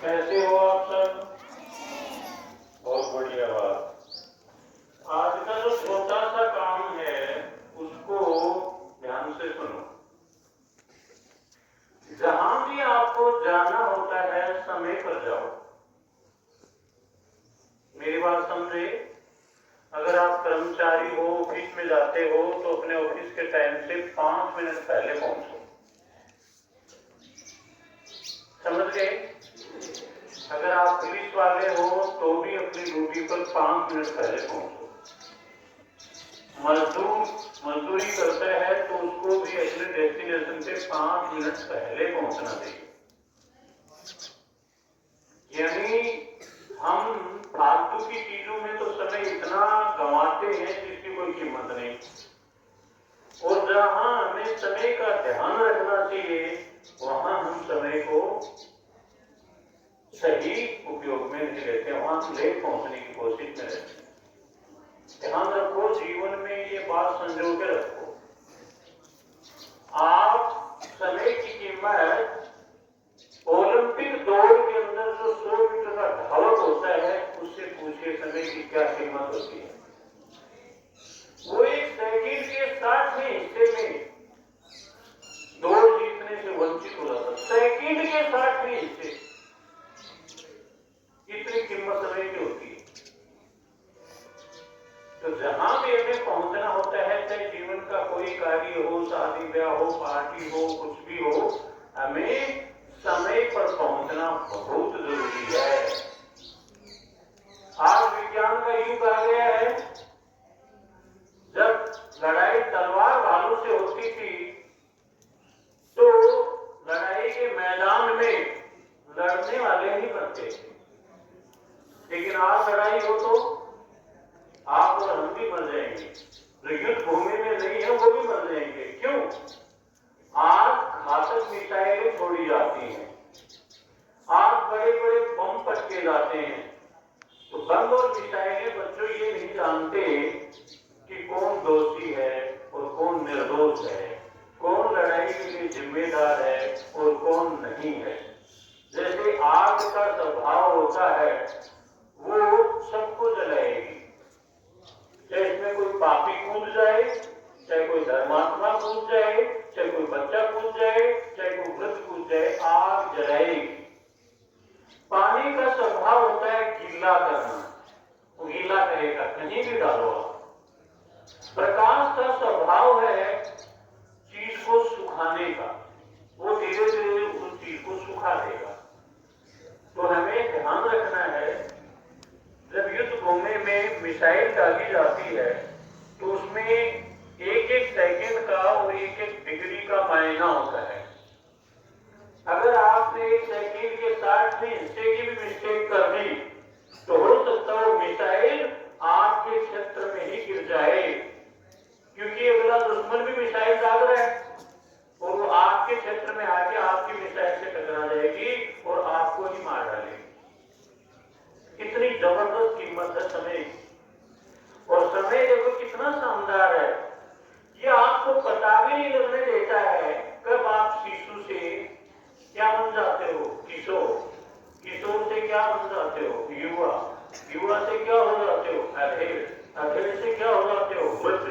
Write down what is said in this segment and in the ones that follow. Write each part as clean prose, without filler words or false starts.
कैसे हो आप सब? बहुत बढ़िया बात। आज का जो छोटा सा काम है उसको ध्यान से सुनो। जहां भी आपको जाना होता है समय पर जाओ। मेरी बात समझे? अगर आप कर्मचारी हो, ऑफिस में जाते हो तो अपने ऑफिस के टाइम से 5 मिनट पहले पहुंचो। समझ गए? अगर आप पुलिस वाले हो तो भी अपनी ड्यूटी पर 5 मिनट पहले पहुंचो। मजदूरी करता है तो उसको भी अपने डेस्टिनेशन से 5 मिनट पहले पहुंचना चाहिए। यानी हम फालतू की चीजों में तो समय इतना गंवाते हैं जिसकी कोई कीमत नहीं। और जहां हमें समय का ध्यान रखना चाहिए वहां हम समय को सही उपयोग में नहीं लेते, वहां हम लेट पहुंचने की कोशिश में रहते हैं। ध्यान रखो, जीवन में ये बात संजो के रखो। आप समय की कीमत ओलंपिक दौड़ के अंदर जो 100 मीटर का धावक होता है उससे पूछिए समय की क्या कीमत होती है। वो एक सेकंड के 60वें हिस्से में दौड़ जीतने से वंचित हो जाता। सेकंड के 60वें हिस्से, इतनी कीमत समय की होती है। तो जहां भी हमें पहुंचना होता है, चाहे जीवन का कोई कार्य हो, शादी ब्याह हो, पार्टी हो, कुछ भी हो, हमें समय पर पहुंचना बहुत जरूरी है। आज विज्ञान का युग आ गया है। जब लड़ाई तलवार भालों से होती थी तो लड़ाई के मैदान में लड़ने वाले ही बनते थे, लेकिन आज लड़ाई हो तो आप और हम भी मर जाएंगे। जो युद्ध भूमि में नहीं है वो भी मर जाएंगे। क्यों? आज घातक मिसाइलें छोड़ी जाती हैं, आज बड़े बड़े बम पटके जाते हैं। तो बम और मिसाइलें बच्चों ये नहीं जानते कि कौन दोषी है और कौन निर्दोष है, कौन लड़ाई के लिए जिम्मेदार है और कौन नहीं है। जैसे आग का स्वभाव होता है वो सबको जलाएगी, चाहे इसमें कोई पापी कूद जाए, चाहे कोई धर्मात्मा कूद जाए, चाहे कोई बच्चा कूद जाए, चाहे कोई वृद्ध कूद जाए, आग जलाएगी। पानी का स्वभाव होता है गीला करना, वो गीला करेगा, कहीं भी डालो आप। प्रकाश का स्वभाव है चीज को सुखाने का, वो धीरे धीरे उस चीज को सुखा देगा। तो हमें ध्यान रखना है, जब युद्ध भूमि में मिसाइल डाली जाती है तो उसमें एक एक सेकंड का और एक एक डिग्री का मायना होता है। अगर आपने एक सेकंड के 60वें हिस्से की भी मिस्टेक कर दी तो हो सकता है वो मिसाइल आपके क्षेत्र में ही गिर जाए, क्योंकि अगला दुश्मन भी मिसाइल दाग रहा है और वो आपके क्षेत्र में आके आपकी मिसाइल से टकरा जाएगी और आपको ही मार डालेगी। कितनी जबरदस्त कीमत है समय की। और समय देखो कितना शानदार है, ये आपको पता भी नहीं लगने देता है कब आप शिशु से क्या बन जाते हो किशोर, किशोर से क्या बन जाते हो युवा, युवा से क्या हो जाते हो अधेड़, अधेड़ से क्या हो जाते हो वृद्ध,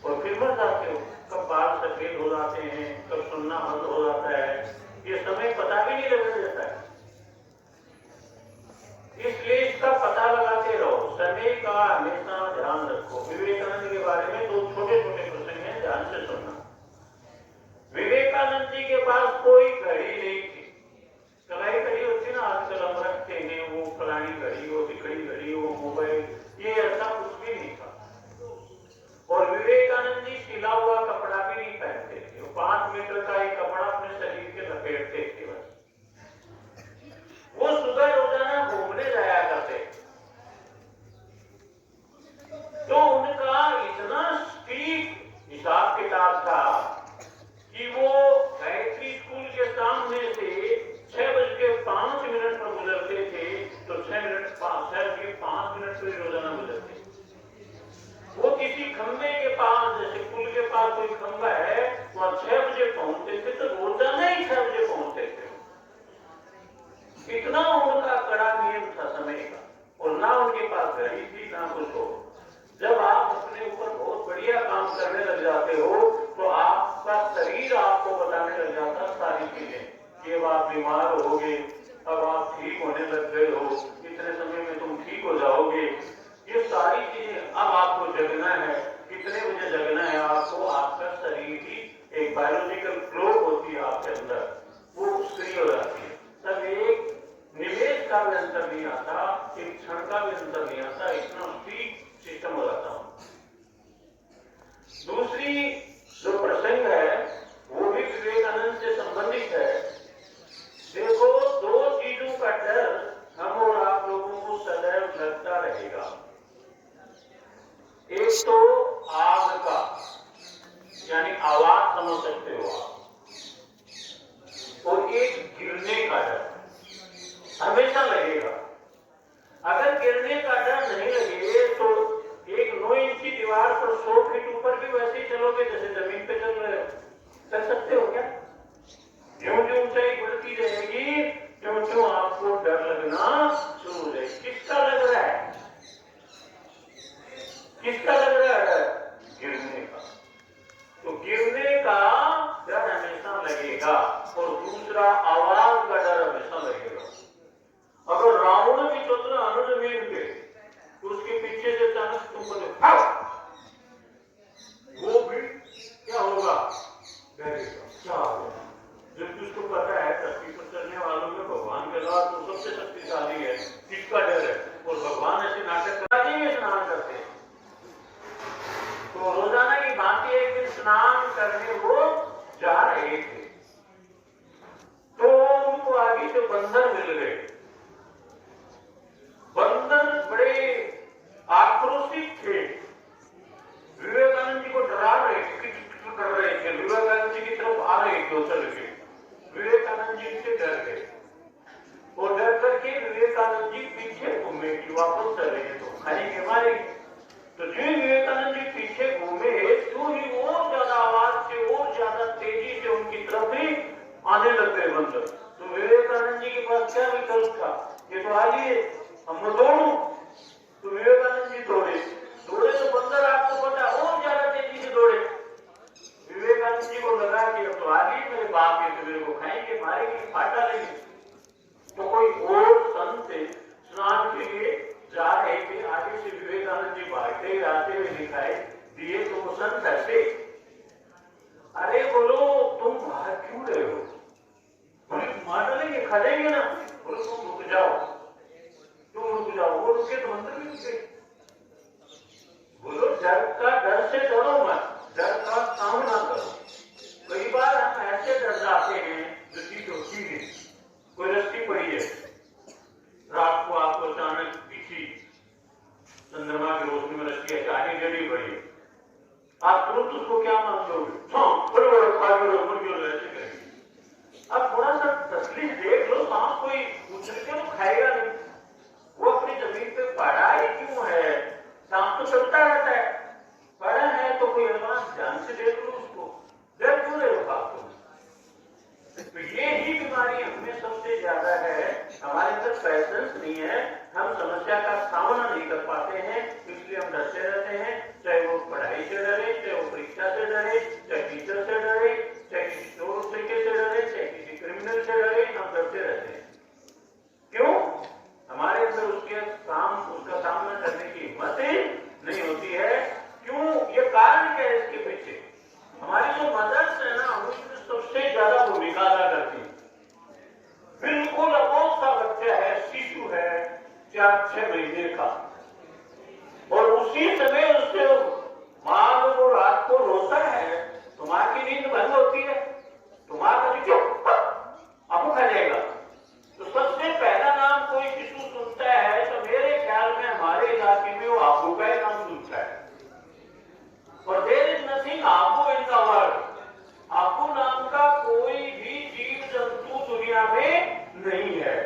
और फिर मर जाते हो। कब बाल सफेद हो जाते हैं, कब सुनना बंद हो जाता है, ये समय पता भी नहीं लगने देता है। इसलिए इसका पता लगाते रहो, समय का हमेशा ध्यान रखो। विवेकानंद के बारे में 2 छोटे छोटे प्रसंग हैं, ध्यान से सुनना। विवेकानंद जी के पास कोई घड़ी नहीं थी। कलाई घड़ी होती ना आजकल हम रखते हैं, वो फलानी घड़ी, वो टिकड़ी घड़ी, वो मोबाइल, ये ऐसा कुछ भी नहीं था। और विवेकानंद जी सिला हुआ कपड़ा भी नहीं पहनते थे, वो 5 मीटर का एक कपड़ा अपने शरीर के लपेटते थे बस। आप बीमार होगे, अब आप ठीक होने लग गए हो, इतने समय में तुम ठीक हो जाओगे, ये सारी चीजें अब आपको जगना है। कितने बजे जगना है आपको? आपका शरीर की एक बायोलॉजिकल क्लॉक होती है आपके अंदर, वो सक्रिय हो जाती है। तब एक निमेष का भी अंतर नहीं आता, एक क्षण का भी अंतर नहीं आता, इतना ठीक सिस्टम हो जाता हूं। दूसरी जो प्रसंग है वो भी विवेकानंद से संबंधित है। देखो, दो चीजों का डर हम और आप लोगों को सदैव लगता रहेगा। एक तो आग का, यानी आवाज समझ सकते हो आप, और एक गिरने का डर हमेशा लगेगा। अगर गिरने का डर नहीं लगे तो एक 9 इंच की दीवार पर 100 फीट ऊपर भी वैसे ही चलोगे जैसे जमीन पे चल रहे हो। कर सकते हो क्या? ज्यों ज्यों ऊंचाई बढ़ती रहेगी त्यों त्यों आपको डर लगना शुरू हो जाएगा। किसका लग रहा है? किसका लग रहा है? गिरने का। तो गिरने का डर हमेशा लगेगा, और दूसरा आवाज का डर हमेशा लगेगा। अगर रावण भी चल रहा है जमीन पे, तो उसके पीछे से अचानक तुम बोले वो भी क्या होगा? डरेगा। क्या होगा? जबकि उसको पता है धरती पर चलने वालों में भगवान के अलावा तो सबसे शक्तिशाली है, किसका डर है? और भगवान ऐसे नाटक कराते में स्नान करते हैं। तो रोजाना की भांति एक दिन स्नान करने वो जा रहे थे, तो उनको आगे से बंदर मिल गए। बंदर बड़े आक्रोशित थे, विवेकानंद जी को डरा रहे थे, कर रहे थे, विवेकानंद जी की तरफ आ रहे थे उछल के। विवेकानंद जी से डर गए, और डर करके विवेकानंद जी पीछे घूमे कि वापस चले गए तो खाएंगे मारेंगे। तो जो विवेकानंद जी पीछे घूमे, तो ही और ज्यादा आवाज से और ज्यादा तेजी से उनकी तरफ ही आने लग गए बंदर। तो विवेकानंद जी के पास क्या विकल्प था? ये तो आ लिए, हम दौड़ू। तो विवेकानंद जी दौड़े तो बंदर आपको पता और ज्यादा तेजी से दौड़े। विवेकानंद जी को लगा कि अब तो आ गई मेरे बाप के, तो मेरे को खाएंगे मारेंगे फाटा लेंगे। तो कोई और संत स्नान के लिए जा रहे थे, आगे से विवेकानंद जी भागते आते हुए दिखाई दिए। तो वो संत हंसे, अरे बोलो तुम भाग क्यों रहे हो? बोले मार डालेंगे, खा जाएंगे ना। बोलो तुम रुक जाओ, तुम रुक जाओ। वो रुके तो मंदिर भी रुके। बोलो डर से डरो मत, डर का सामना करो। कई बार हम ऐसे डर जाते हैं जो चीज होती है। कोई रस्सी पड़ी है, रात को आपको अचानक दिखी, चंद्रमा की रोशनी में रस्सी अचानक जड़ी पड़ी है, आप तुरंत उसको क्या मान लोगे? बड़े बड़े ऐसे करेंगे। अब थोड़ा सा तसलीफ देख लो, सांप कोई उछल के तो खाएगा नहीं, वो अपनी जमीन पे पड़ा ही क्यों है? सांप तो चलता रहता है, पड़ा है तो कोई एडवांस ध्यान से देख लो उसको, डर क्यों रहे हो आपको? तो ये ही बीमारी हमें सबसे ज्यादा है, हमारे अंदर पैशंस नहीं है, हम समस्या का सामना नहीं कर पाते हैं, इसलिए हम डरते रहते हैं। चाहे वो पढ़ाई से डरे, चाहे वो परीक्षा से डरे, चाहे टीचर से डरे, चाहे किसी चोर तरीके से डरे, चाहे किसी क्रिमिनल से डरे, हम डरते रहते हैं। क्यों? हमारे अंदर उसका सामना करने की हिम्मत नहीं होती है। क्यों? ये कारण क्या है इसके पीछे? हमारी जो मदर्स है ना, उसमें सबसे ज्यादा भूमिका अदा करती है। बिल्कुल अबोध सा बच्चा है, शिशु है 4-6 महीने का, और उसी समय उससे माँ वो रात को रोता है तो माँ की नींद भंग होती है, तो माँ कभी क्यों आपको खा जाएगा। तो सबसे पहला नाम कोई शिशु सुनता है तो मेरे ख्याल में हमारे इलाके में वो आपू का नाम सुनता है। और देयर इज नथिंग आपू इन द वर्ल्ड। आपू नाम का कोई भी जीव जंतु दुनिया में नहीं है।